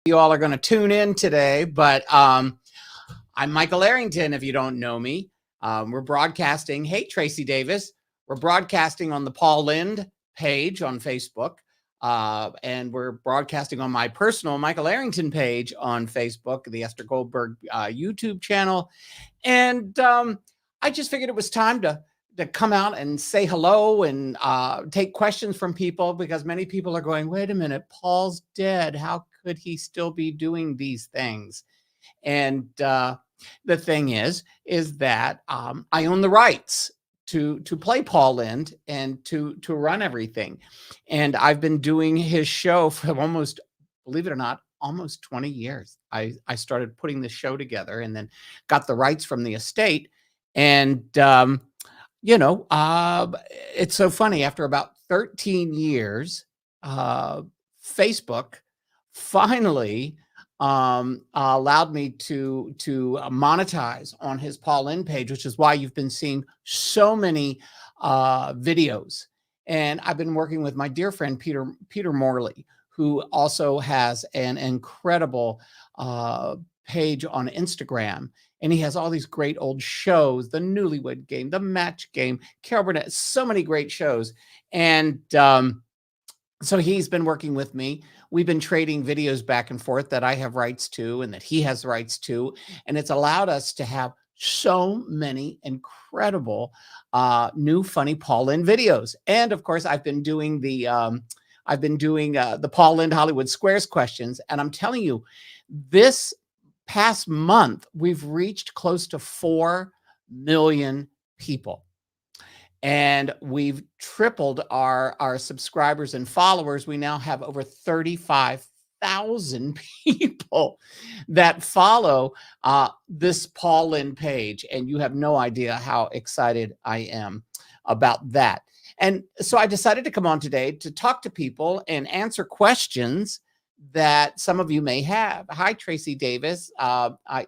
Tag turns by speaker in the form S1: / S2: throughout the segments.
S1: You all are going to tune in today, but I'm Michael Arrington, if you don't know me. We're broadcasting. Hey, Tracy Davis. We're broadcasting on the Paul Lynde page on Facebook, and we're broadcasting on my personal Michael Arrington page on Facebook, the Esther Goldberg YouTube channel. And I just figured it was time to come out and say hello and take questions from people, because many people are going, wait a minute, Paul's dead. How could he still be doing these things? And the thing is that I own the rights to play Paul Lynde and to run everything. And I've been doing his show for almost, believe it or not, almost 20 years. I started putting the show together and then got the rights from the estate. And it's so funny. After about 13 years, Facebook finally allowed me to monetize on his Paul Lynde page, which is why you've been seeing so many videos. And I've been working with my dear friend Peter Morley, who also has an incredible page on Instagram. And he has all these great old shows, the Newlywed Game, the Match Game, Carol Burnett, so many great shows. And so he's been working with me. We've been trading videos back and forth that I have rights to and that he has rights to. And it's allowed us to have so many incredible new funny Paul Lynde videos. And of course, I've been doing the Paul Lynde Hollywood Squares questions. And I'm telling you, this past month, we've reached close to 4 million people. And we've tripled our subscribers and followers. We now have over 35,000 people that follow this Paul Lynde page. And you have no idea how excited I am about that. And so I decided to come on today to talk to people and answer questions that some of you may have. Hi, Tracy Davis.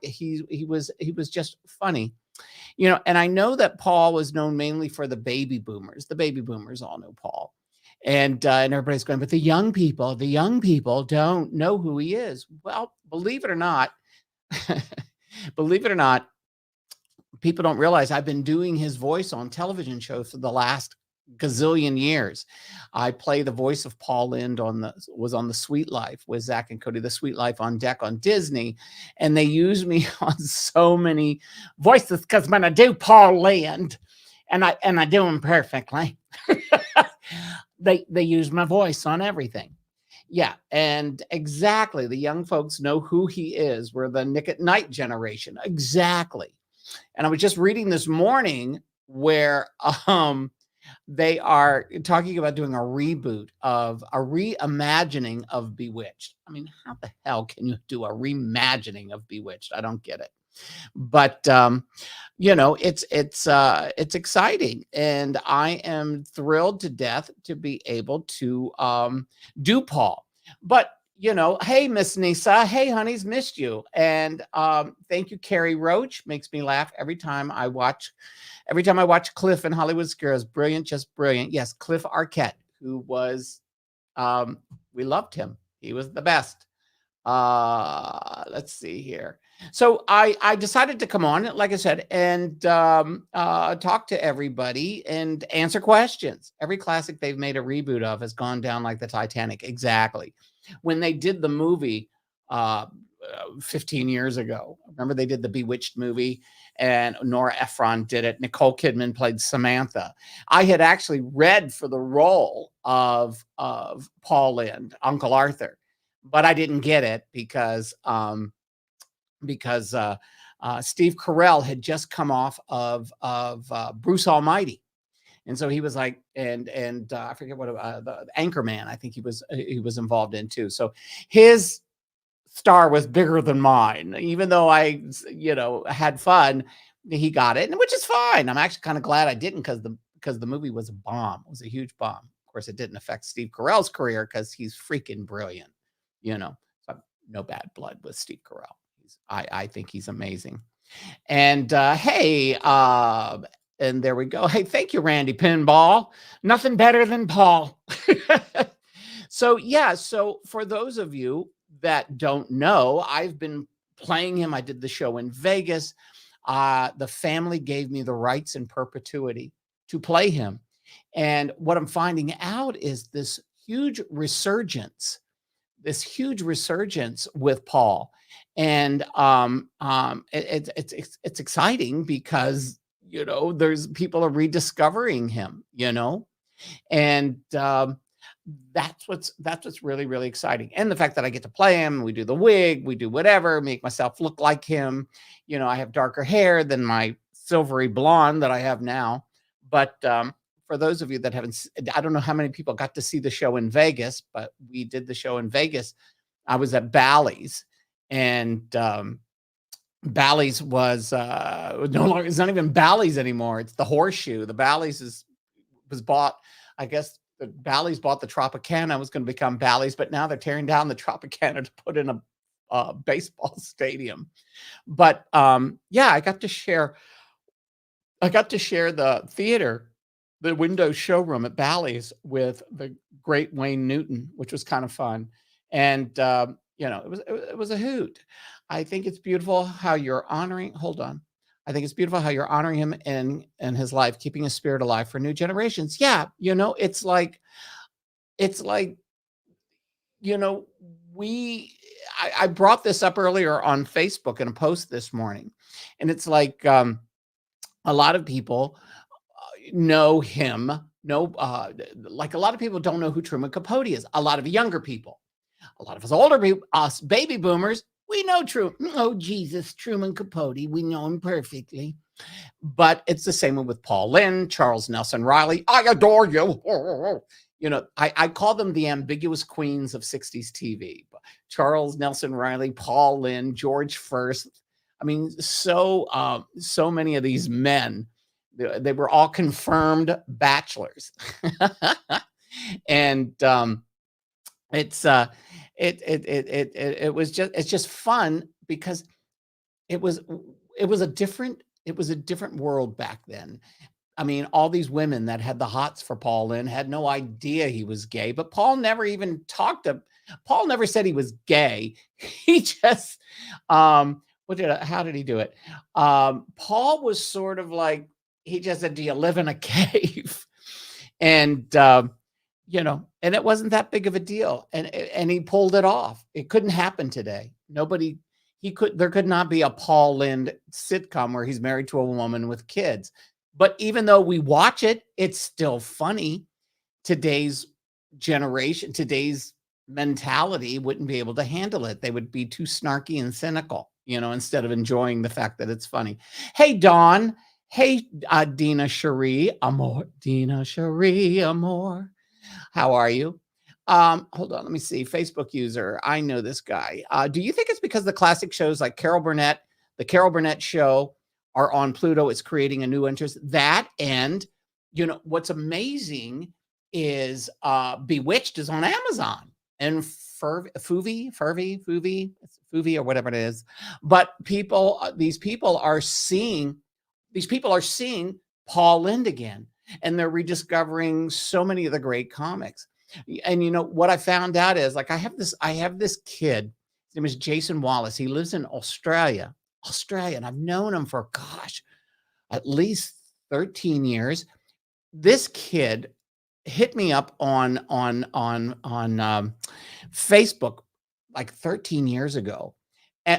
S1: He was just funny. And I know that Paul was known mainly for the baby boomers. The baby boomers all know Paul. And everybody's going, but the young people don't know who he is. Well, believe it or not, people don't realize I've been doing his voice on television shows for the last gazillion years. I play the voice of Paul Lynde was on the Sweet Life with Zach and Cody, the Sweet Life on Deck on Disney. And they use me on so many voices because when I do Paul Lynde, and I do them perfectly, they use my voice on everything. Yeah, and exactly. The young folks know who he is. We're the Nick at Night generation. Exactly. And I was just reading this morning where they are talking about doing a reimagining of Bewitched. I mean, how the hell can you do a reimagining of Bewitched? I don't get it. But it's exciting, and I am thrilled to death to be able to do Paul. But hey, Miss Nisa, hey, honey's missed you, and thank you, Carrie Roach. Makes me laugh every time I watch Cliff in Hollywood Squares. Brilliant, just brilliant. Yes, Cliff Arquette, who was, we loved him. He was the best. Let's see here. So I decided to come on, like I said, and talk to everybody and answer questions. Every classic they've made a reboot of has gone down like the Titanic. Exactly. When they did the movie 15 years ago, remember they did the Bewitched movie and Nora Ephron did it. Nicole Kidman played Samantha. I had actually read for the role of Paul Lynde, Uncle Arthur, but I didn't get it because Steve Carell had just come off of Bruce Almighty. And so he was like, and I forget what the Anchorman, I think he was involved in too. So his star was bigger than mine, even though I, had fun. He got it, and which is fine. I'm actually kind of glad I didn't, because the movie was a bomb. It was a huge bomb. Of course, it didn't affect Steve Carell's career because he's freaking brilliant. So no bad blood with Steve Carell. I think he's amazing. And hey, and there we go. Hey, thank you, Randy Pinball. Nothing better than Paul. So yeah, so for those of you that don't know, I've been playing him. I did the show in Vegas. The family gave me the rights in perpetuity to play him. And what I'm finding out is this huge resurgence with Paul. And it's exciting because, there's people are rediscovering him, and that's what's really, really exciting. And the fact that I get to play him, we do the wig, we do whatever, make myself look like him. I have darker hair than my silvery blonde that I have now. But for those of you that I don't know how many people got to see the show in Vegas, but we did the show in Vegas. I was at Bally's, and Bally's was no longer. It's not even Bally's anymore. It's the Horseshoe. The Bally's was bought. I guess the Bally's bought the Tropicana. It was going to become Bally's, but now they're tearing down the Tropicana to put in a baseball stadium. But yeah, I got to share the theater, the window showroom at Bally's with the great Wayne Newton, which was kind of fun. And it was a hoot. I think it's beautiful how you're honoring. Hold on. I think it's beautiful how you're honoring him in his life, keeping his spirit alive for new generations. Yeah, it's like, I brought this up earlier on Facebook in a post this morning, and it's like a lot of people know him. Like a lot of people don't know who Truman Capote is. A lot of younger people, a lot of us older people, us baby boomers, we know Truman. Oh, Jesus, Truman Capote. We know him perfectly. But it's the same with Paul Lynde, Charles Nelson Riley. I adore you. I call them the ambiguous queens of 60s TV. Charles Nelson Riley, Paul Lynde, George First. I mean, so many of these men, they were all confirmed bachelors. And it's just fun because it was a different world back then. I mean, all these women that had the hots for Paul Lynde had no idea he was gay, but Paul never said he was gay. He just how did he do it? Paul was sort of like, he just said, "Do you live in a cave?" And and it wasn't that big of a deal. And he pulled it off. It couldn't happen today. There could not be a Paul Lynde sitcom where he's married to a woman with kids. But even though we watch it, it's still funny. Today's generation, today's mentality wouldn't be able to handle it. They would be too snarky and cynical, instead of enjoying the fact that it's funny. Hey, Dawn. Hey, Dina Cherie, Amor. Dina Cherie, Amor. How are you? Hold on, let me see. Facebook user, I know this guy. Do you think it's because the classic shows like the Carol Burnett show are on Pluto? It's creating a new interest. That, and what's amazing is Bewitched is on Amazon, and Fuvi or whatever it is. But these people are seeing Paul Lynde again, and they're rediscovering so many of the great comics. And what I found out is, like, I have this kid. His name is Jason Wallace. He lives in Australia, and I've known him for, at least 13 years. This kid hit me up on Facebook like 13 years ago,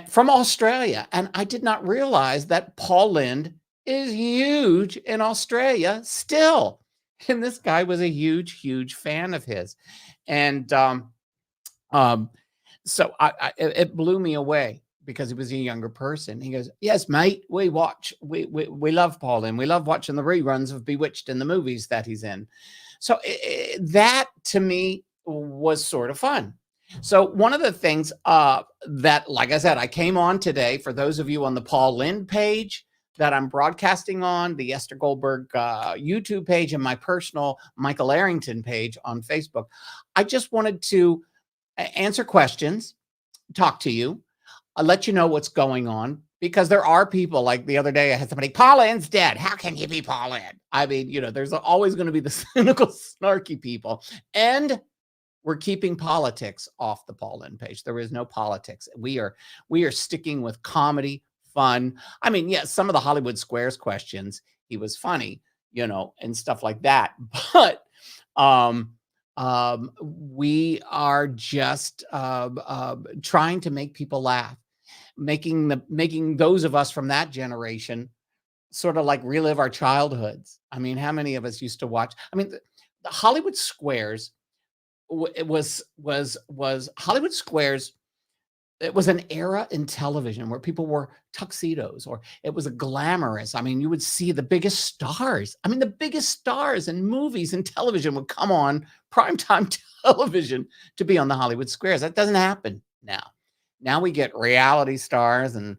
S1: from Australia, and I did not realize that Paul Lynde is huge in Australia still. And this guy was a huge, huge fan of his. And so it blew me away because he was a younger person. He goes, "Yes, mate, we love Paul Lynde. We love watching the reruns of Bewitched and the movies that he's in." So that to me was sort of fun. So one of the things that, like I said, I came on today, for those of you on the Paul Lynde page that I'm broadcasting on, the Esther Goldberg YouTube page, and my personal Michael Arrington page on Facebook. I just wanted to answer questions, talk to you, let you know what's going on, because there are people, like the other day I had somebody, "Paul Lynde's dead. How can you be Paul Lynde?" I mean, there's always going to be the cynical, snarky people. And We're keeping politics off the Paul Lynde page. There is no politics. We are sticking with comedy, fun. I mean, yes, some of the Hollywood Squares questions, he was funny, and stuff like that. But we are just trying to make people laugh, making those of us from that generation sort of like relive our childhoods. I mean, how many of us used to watch? I mean, the Hollywood Squares it was Hollywood Squares. It was an era in television where people wore tuxedos, or it was a glamorous. I mean, you would see the biggest stars. I mean, the biggest stars in movies and television would come on primetime television to be on the Hollywood Squares. That doesn't happen now. Now we get reality stars and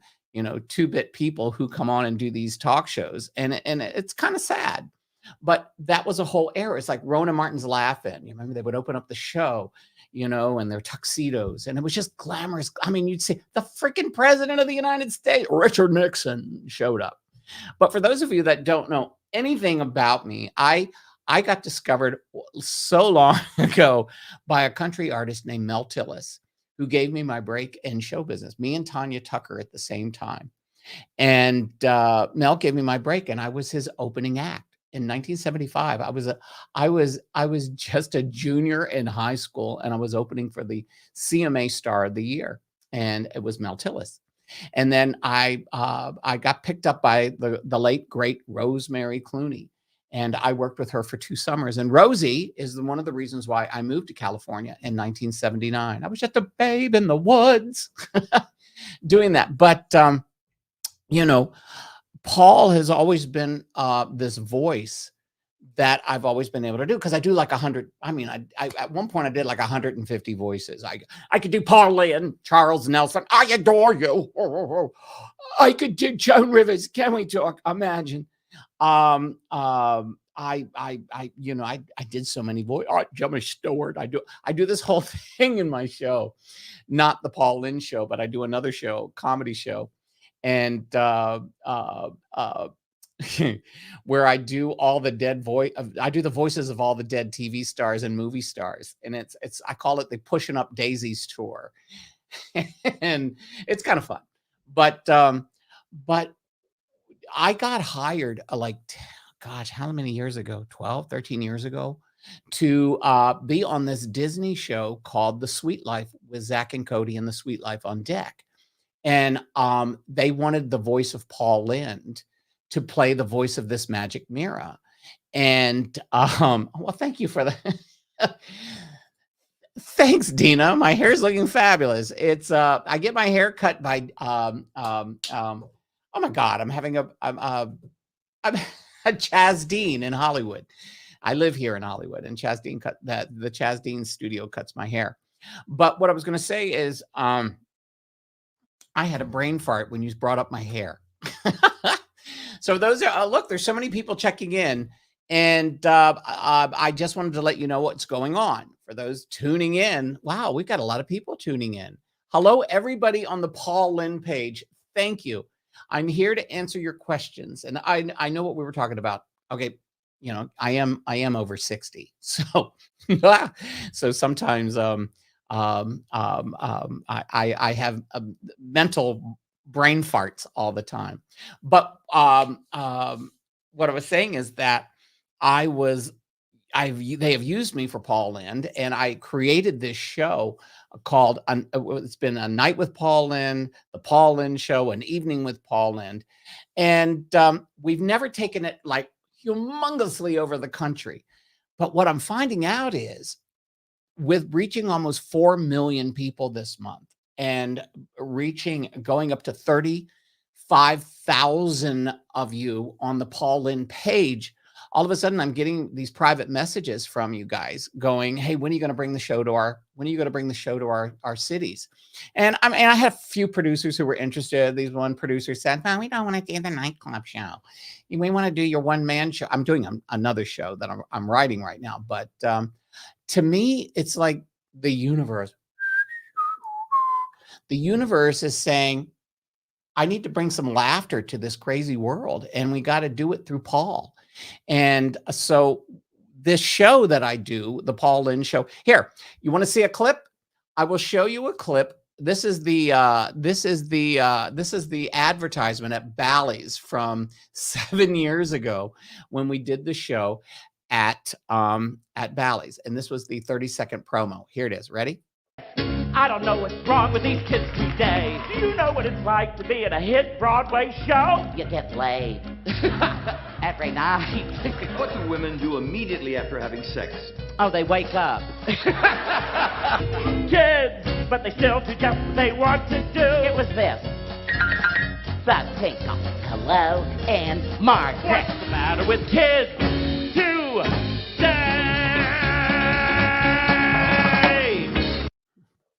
S1: two-bit people who come on and do these talk shows, and it's kind of sad. But that was a whole era. It's like Rona Martin's Laughing. You remember they would open up the show, in their tuxedos, and it was just glamorous. I mean, you'd see the freaking president of the United States, Richard Nixon, showed up. But for those of you that don't know anything about me, I got discovered so long ago by a country artist named Mel Tillis, who gave me my break in show business. Me and Tanya Tucker at the same time. And Mel gave me my break, and I was his opening act. In 1975, I was just a junior in high school, and I was opening for the CMA Star of the Year, and it was Mel Tillis. And then I got picked up by the late great Rosemary Clooney, and I worked with her for 2 summers. And Rosie is one of the reasons why I moved to California in 1979. I was just a babe in the woods doing that, but Paul has always been this voice that I've always been able to do, because I do like 100. I mean, I at one point I did like 150 voices. I could do Paul Lynde, Charles Nelson. I adore you. I could do Joan Rivers. Can we talk? Imagine. I did so many voices. Jimmy Stewart. I do this whole thing in my show, not the Paul Lynde show, but I do another show, comedy show. And where I do all the dead I do the voices of all the dead TV stars and movie stars, and I call it the Pushing Up Daisies tour, and it's kind of fun. But I got hired gosh, how many years ago? 12, 13 years ago, to be on this Disney show called The Sweet Life with Zach and Cody and The Sweet Life on Deck. And they wanted the voice of Paul Lynde to play the voice of this magic mirror. And well, thank you for that. Thanks, Dina. My hair's looking fabulous. It's I get my hair cut by oh my God, I'm a Chaz Dean in Hollywood. I live here in Hollywood, and Chaz Dean the Chaz Dean studio cuts my hair. But what I was going to say is I had a brain fart when you brought up my hair. So those are look, there's so many people checking in, and I just wanted to let you know what's going on. For those tuning in, wow, we've got a lot of people tuning in. Hello, everybody on the Paul Lynde page. Thank you. I'm here to answer your questions, and I know what we were talking about. Okay, I am over 60, so so sometimes I have mental brain farts all the time. But what I was saying is that they have used me for Paul Lynde, and I created this show called it's been A Night with Paul Lynde, the Paul Lynde Show, An Evening with Paul Lynde, and we've never taken it like humongously over the country. But what I'm finding out is, with reaching almost 4 million people this month, and going up to 35,000 of you on the Paul Lynde page, all of a sudden I'm getting these private messages from you guys going, "Hey, when are you going to bring the show to our cities?" And I mean, I have a few producers who were interested. These one producer said, "No, we don't want to do the nightclub show. We want to do your one-man show." I'm doing another show that I'm writing right now, but to me, it's like the universe. The universe is saying, I need to bring some laughter to this crazy world, and we got to do it through Paul. And so this show that I do, the Paul Lynde show. Here, you want to see a clip? I will show you a clip. This is the advertisement at Bally's from 7 years ago when we did the show at Bally's, and this was the 30-second promo. Here it is. Ready?
S2: I don't know what's wrong with these kids today. Do you know what it's like to be in a hit Broadway show?
S3: You get laid every night.
S4: What do women do immediately after having sex?
S3: Oh, they wake up.
S2: Kids, but they still do just what they want to do.
S3: It was this. The tinkle. Hello and Margaret.
S2: What's the matter with kids today?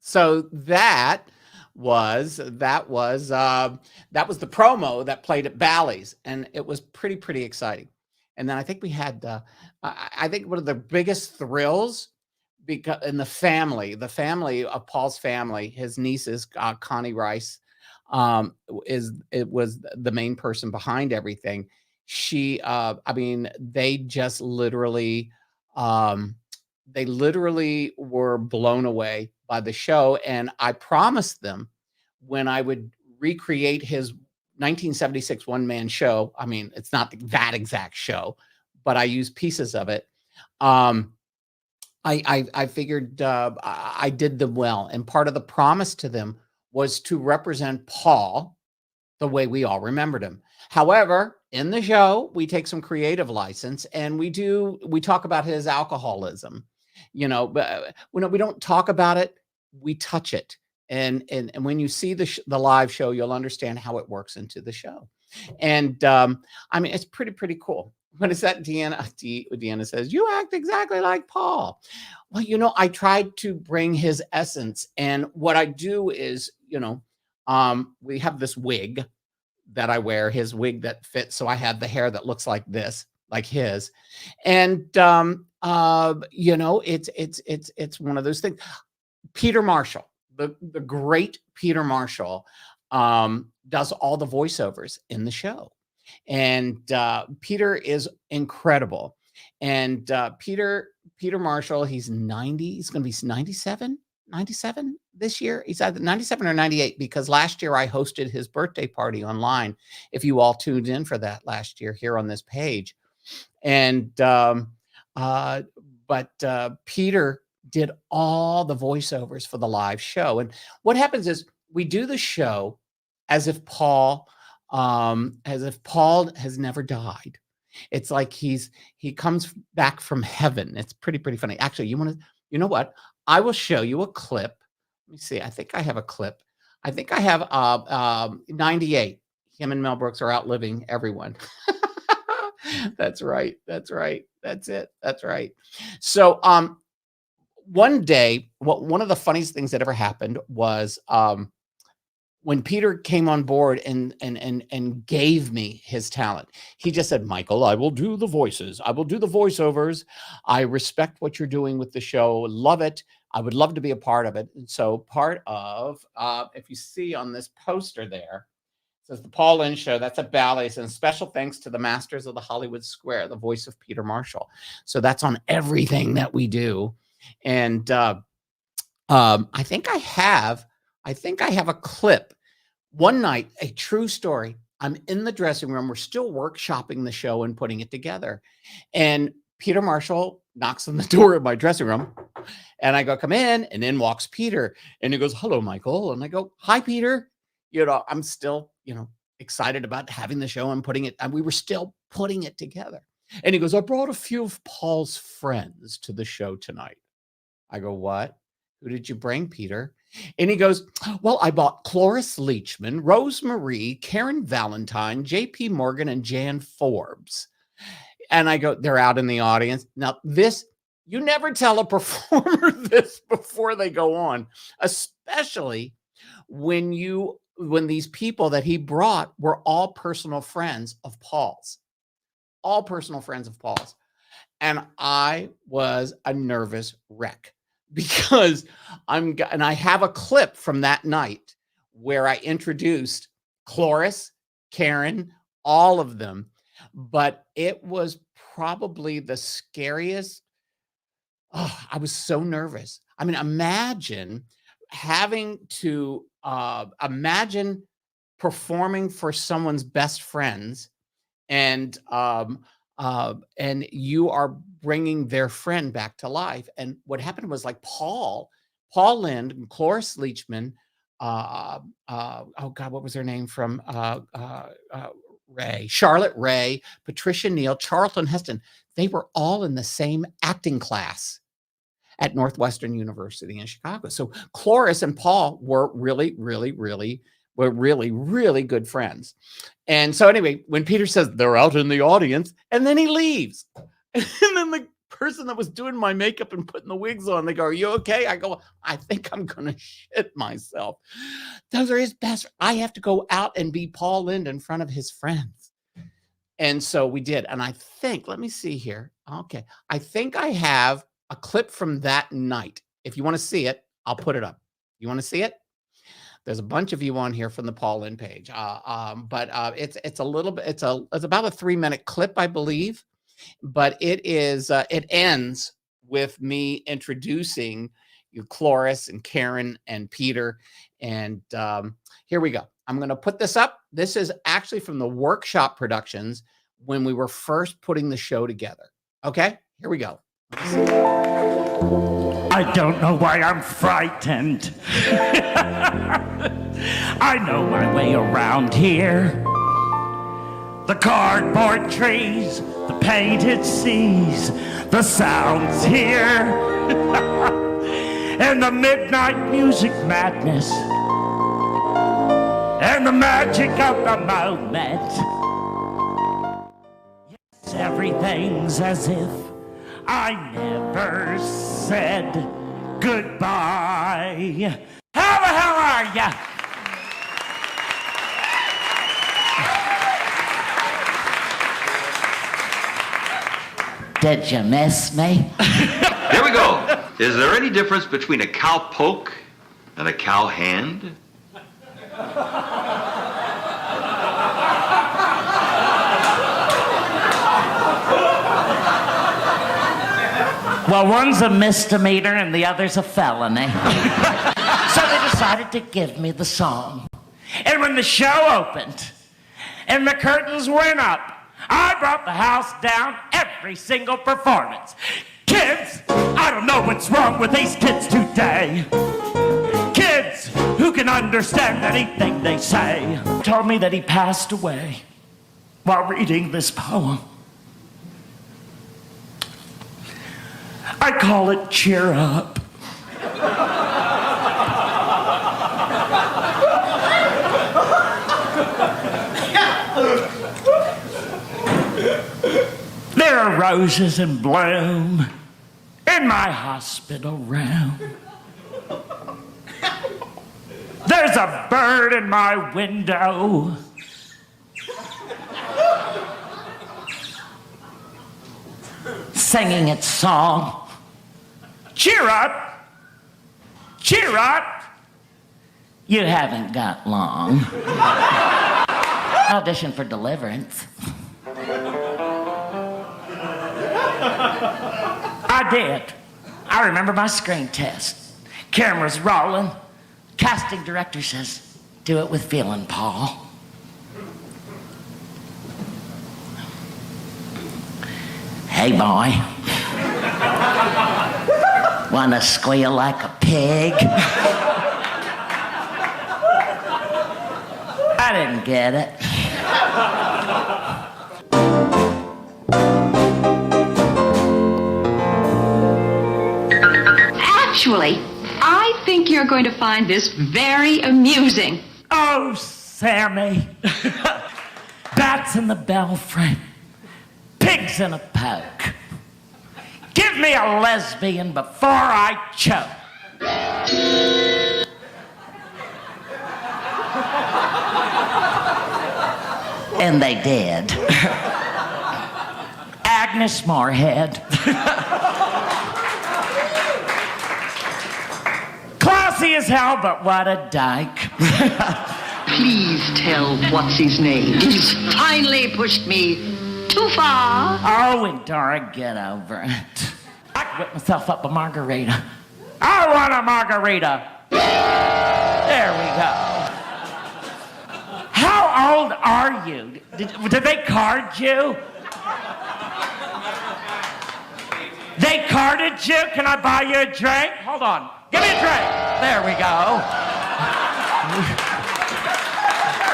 S1: So that was the promo that played at Bally's, and it was pretty exciting. And then I think we had I think one of the biggest thrills, because in the family of Paul's family, his nieces, Connie Rice, was the main person behind everything. She, I mean, they just literally were blown away by the show. And I promised them when I would recreate his 1976 one-man show. I mean, it's not that exact show, but I use pieces of it. I figured I did them well. And part of the promise to them was to represent Paul the way we all remembered him. However, in the show, we take some creative license, and we talk about his alcoholism. You know, but we don't talk about it, we touch it. And when you see the live show, you'll understand how it works into the show. And I mean, it's pretty cool. What is that? Deanna says, you act exactly like Paul. Well, you know, I tried to bring his essence. And what I do is, you know, we have this wig that I wear, his wig that fits. So I have the hair that looks like this, like his. And, you know, it's one of those things. Peter Marshall, the great Peter Marshall, does all the voiceovers in the show. And Peter is incredible. And Peter Marshall, he's 90. He's going to be 97 this year. He's either 97 or 98, because last year I hosted his birthday party online. If you all tuned in for that last year here on this page. And Peter did all the voiceovers for the live show. And what happens is we do the show as if Paul has never died. It's like he comes back from heaven. It's pretty funny. Actually, you know what? I will show you a clip. Let me see. I think I have a clip. I think I have 98. Him and Mel Brooks are outliving everyone. That's right. That's it. That's right. So one day, one of the funniest things that ever happened was when Peter came on board and gave me his talent. He just said, Michael, I will do the voices. I will do the voiceovers. I respect what you're doing with the show. Love it. I would love to be a part of it. And so part of, if you see on this poster there, it says the Paul Lynde Show. That's at Bally's, and special thanks to the masters of the Hollywood Square, the voice of Peter Marshall. So that's on everything that we do. And I think I have a clip. One night, a true story. I'm in the dressing room. We're still workshopping the show and putting it together. And Peter Marshall knocks on the door of my dressing room. And I go, come in. And in walks Peter. And he goes, hello, Michael. And I go, hi, Peter. You know, I'm still, you know, excited about having the show and putting it. And we were still putting it together. And he goes, I brought a few of Paul's friends to the show tonight. I go, what? Who did you bring, Peter? And he goes, well, I bought Cloris Leachman, Rose Marie, Karen Valentine, J.P. Morgan, and Jan Forbes. And I go, they're out in the audience. Now, this, you never tell a performer this before they go on, especially when these people that he brought were all personal friends of Paul's. All personal friends of Paul's. And I was a nervous wreck. Because and I have a clip from that night where I introduced Cloris, Karen, all of them. But it was probably the scariest. Oh, I was so nervous. I mean, imagine having to imagine performing for someone's best friends, and you are bringing their friend back to life. And what happened was, like, Paul Lynde and Cloris Leachman, oh God, what was her name from Ray? Charlotte Ray, Patricia Neal, Charlton Heston. They were all in the same acting class at Northwestern University in Chicago. So Cloris and Paul were really good friends. And so anyway, when Peter says they're out in the audience, and then he leaves, and then the person that was doing my makeup and putting the wigs on, they go, "Are you okay?" I go, "I think I'm gonna shit myself." Those are his best. I have to go out and be Paul Lynde in front of his friends. And so we did. And I think, let me see here. Okay. I think I have a clip from that night. If you want to see it, I'll put it up. You want to see it? There's a bunch of you on here from the Paul Lynde page. But it's a little bit, it's about a 3-minute clip, I believe. But it ends with me introducing you, Cloris and Karen and Peter. And here we go. I'm going to put this up. This is actually from the workshop productions when we were first putting the show together. Okay, here we go.
S2: I don't know why I'm frightened. I know my way around here. The cardboard trees, the painted seas, the sounds here, and the midnight music madness, and the magic of the moment. Yes, everything's as if I never said goodbye. How the hell are ya?
S3: Did you miss me?
S4: Here we go. Is there any difference between a cow poke and a cow hand?
S3: Well, one's a misdemeanor and the other's a felony. So they decided to give me the song.
S2: And when the show opened and the curtains went up, I brought the house down every single performance. Kids, I don't know what's wrong with these kids today. Kids who can understand anything they say. Told me that he passed away while reading this poem. I call it Cheer Up. There are roses in bloom in my hospital room. There's a bird in my window.
S3: Singing its song.
S2: Cheer up! Cheer up!
S3: You haven't got long. Audition for Deliverance.
S2: I did. I remember my screen test. Camera's rolling.
S3: Casting director says, "Do it with feeling, Paul." Hey, boy. Wanna squeal like a pig? I didn't get it.
S5: Actually, I think you're going to find this very amusing.
S2: Oh, Sammy. Bats in the belfry. Pigs in a poke. Give me a lesbian before I choke.
S3: And they did.
S2: Agnes Moorehead. Classy as hell, but what a dyke.
S5: Please tell what's his name. He's finally pushed me too far.
S3: Oh, and Dora, get over it. I can whip myself up a margarita. I want a margarita. There we go. How old are you? Did they card you? They carded you? Can I buy you a drink? Hold on. Give me a drink. There we go.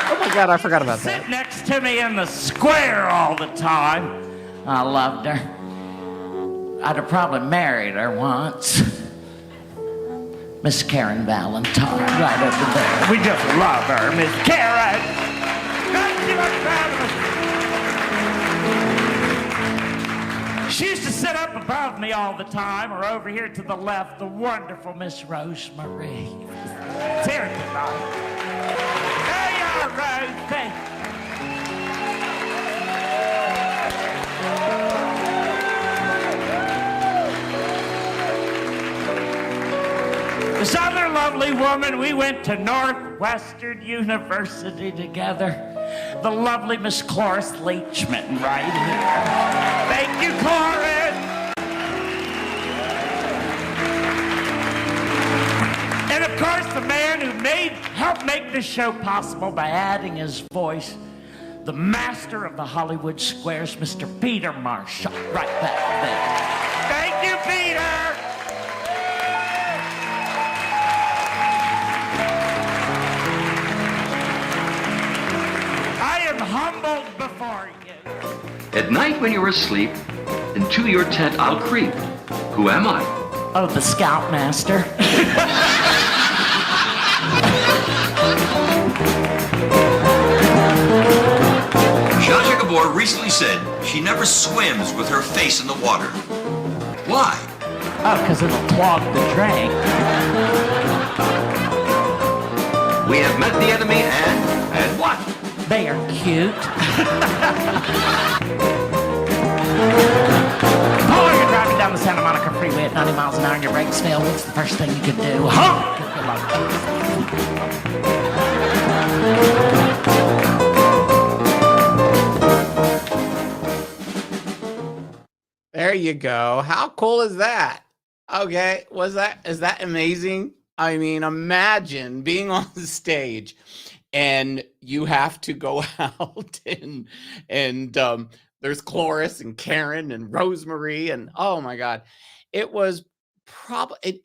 S1: Oh my God, I forgot about that.
S3: Sit next to me in the square all the time. I loved her. I'd have probably married her once. Miss Karen Valentine, right over there. We just love her, Miss Karen. Thank you much for having us. She used to sit up above me all the time, or over here to the left, the wonderful Miss Rosemary. It's here tonight. There you are, Rosie. This other lovely woman, we went to Northwestern University together. The lovely Miss Cloris Leachman right here. Thank you, Cloris. And of course, the man who helped make this show possible by adding his voice, the master of the Hollywood Squares, Mr. Peter Marshall, right back there. Thank you, Peter. Humbled before you.
S4: At night when you're asleep, into your tent I'll creep. Who am I?
S3: Oh, the Scoutmaster.
S6: Zsa Zsa Gabor recently said she never swims with her face in the water. Why?
S3: Oh, because it'll clog the drain.
S4: We have met the enemy and what?
S3: They are cute. Oh, you're driving down the Santa Monica Freeway at 90 miles an hour and your brakes fail. What's the first thing you can do? Honk!
S1: There you go. How cool is that? Okay, is that amazing? I mean, imagine being on the stage and you have to go out and there's Cloris and Karen and Rosemary and oh my God, it was probably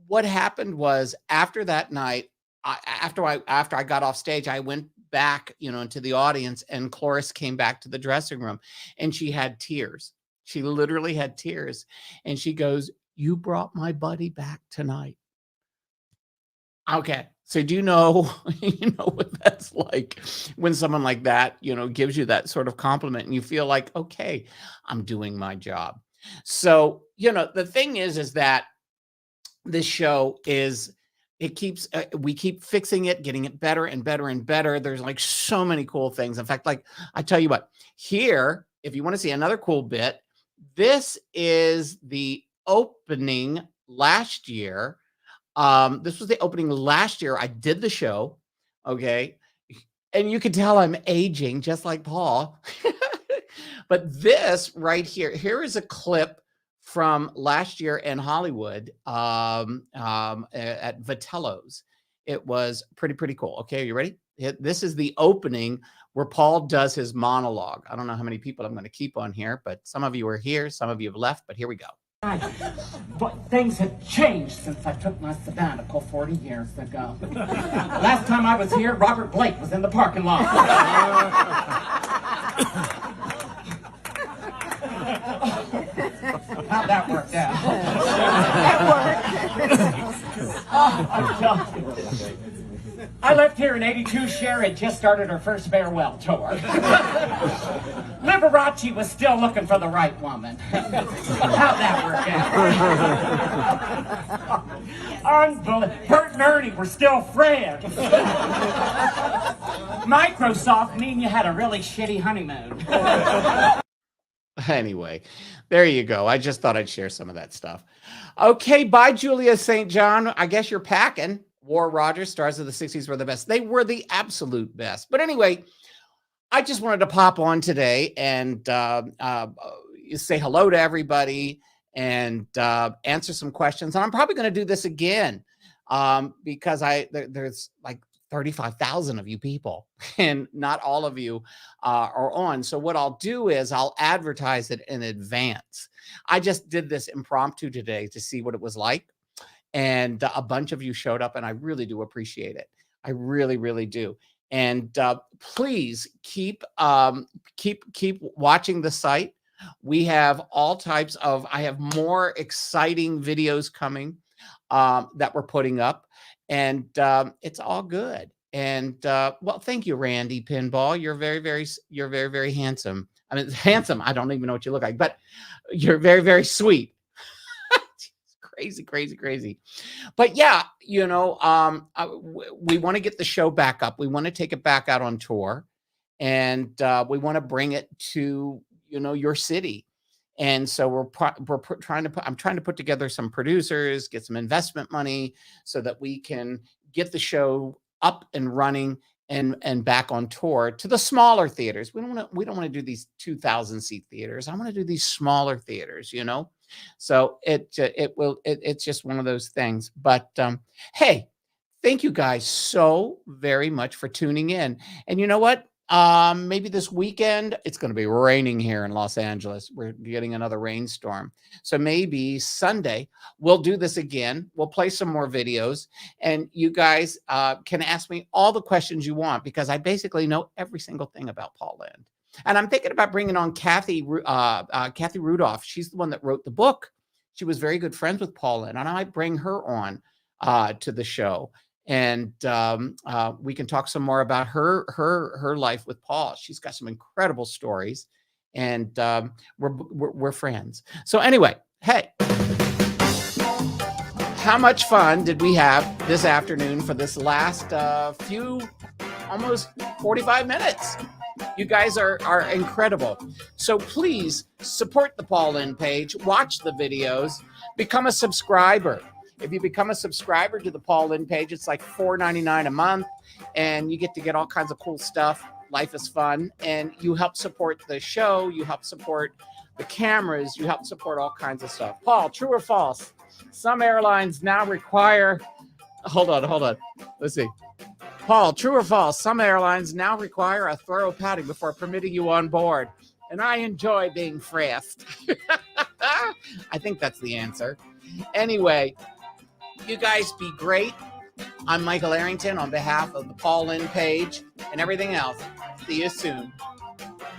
S1: what happened was after that night, after I got off stage, I went back, into the audience, and Cloris came back to the dressing room, and she had tears. She literally had tears, and she goes, "You brought my buddy back tonight." Okay. So do you know what that's like when someone like that, gives you that sort of compliment and you feel like, okay, I'm doing my job. So, the thing is that this show we keep fixing it, getting it better and better and better. There's like so many cool things. In fact, like I tell you what, here, if you want to see another cool bit, this is the opening last year. This was the opening last year. I did the show. Okay. And you can tell I'm aging just like Paul. But this right here is a clip from last year in Hollywood at Vitello's. It was pretty cool. Okay. Are you ready? This is the opening where Paul does his monologue. I don't know how many people I'm going to keep on here, but some of you are here. Some of you have left, but here we go.
S7: But things have changed since I took my sabbatical 40 years ago. Last time I was here, Robert Blake was in the parking lot. How'd that work out? That worked. I left here in '82. Cher had just started her first farewell tour. Liberace was still looking for the right woman. How'd that work out? Unbelievable. Bert and Ernie were still friends. Microsoft mean you had a really shitty honeymoon.
S1: Anyway, there you go. I just thought I'd share some of that stuff. Okay, bye, Julia St. John. I guess you're packing. War Rogers, stars of the 60s were the best. They were the absolute best. But anyway, I just wanted to pop on today and say hello to everybody and answer some questions. And I'm probably going to do this again because there's like 35,000 of you people and not all of you are on. So what I'll do is I'll advertise it in advance. I just did this impromptu today to see what it was like. And a bunch of you showed up and I really do appreciate it. I really, really do. And please keep watching the site. We have all types of, I have more exciting videos coming that we're putting up, and it's all good. And well, thank you, Randy Pinball. You're very, very handsome. I mean, handsome. I don't even know what you look like, but you're very, very sweet. Crazy. But yeah, you know, we want to get the show back up. We want to take it back out on tour, and we want to bring it to, you know, your city. And so I'm trying to put together some producers, get some investment money so that we can get the show up and running and back on tour to the smaller theaters. We don't want to do these 2,000 seat theaters. I want to do these smaller theaters, you know. So it's just one of those things. But hey, thank you guys so very much for tuning in. And you know what? Maybe this weekend, it's going to be raining here in Los Angeles. We're getting another rainstorm. So maybe Sunday we'll do this again. We'll play some more videos, and you guys can ask me all the questions you want, because I basically know every single thing about Paul Lynde. And I'm thinking about bringing on Kathy Rudolph. She's the one that wrote the book. She was very good friends with Paul Lynde, and I might bring her on to the show. And we can talk some more about her life with Paul. She's got some incredible stories, and we're friends. So anyway, hey, how much fun did we have this afternoon for this last almost 45 minutes? You guys are incredible. So please support the Paul Lynde page, watch the videos, become a subscriber. If you become a subscriber to the Paul Lynde page, it's like $4.99 a month, and you get to get all kinds of cool stuff. Life is fun, and you help support the show. You help support the cameras. You help support all kinds of stuff. Paul, true or false? Some airlines now require... Hold on. Let's see. Paul, true or false? Some airlines now require a thorough padding before permitting you on board. And I enjoy being fast. I think that's the answer. Anyway, you guys be great. I'm Michael Arrington on behalf of the Paul Lynde page and everything else. See you soon.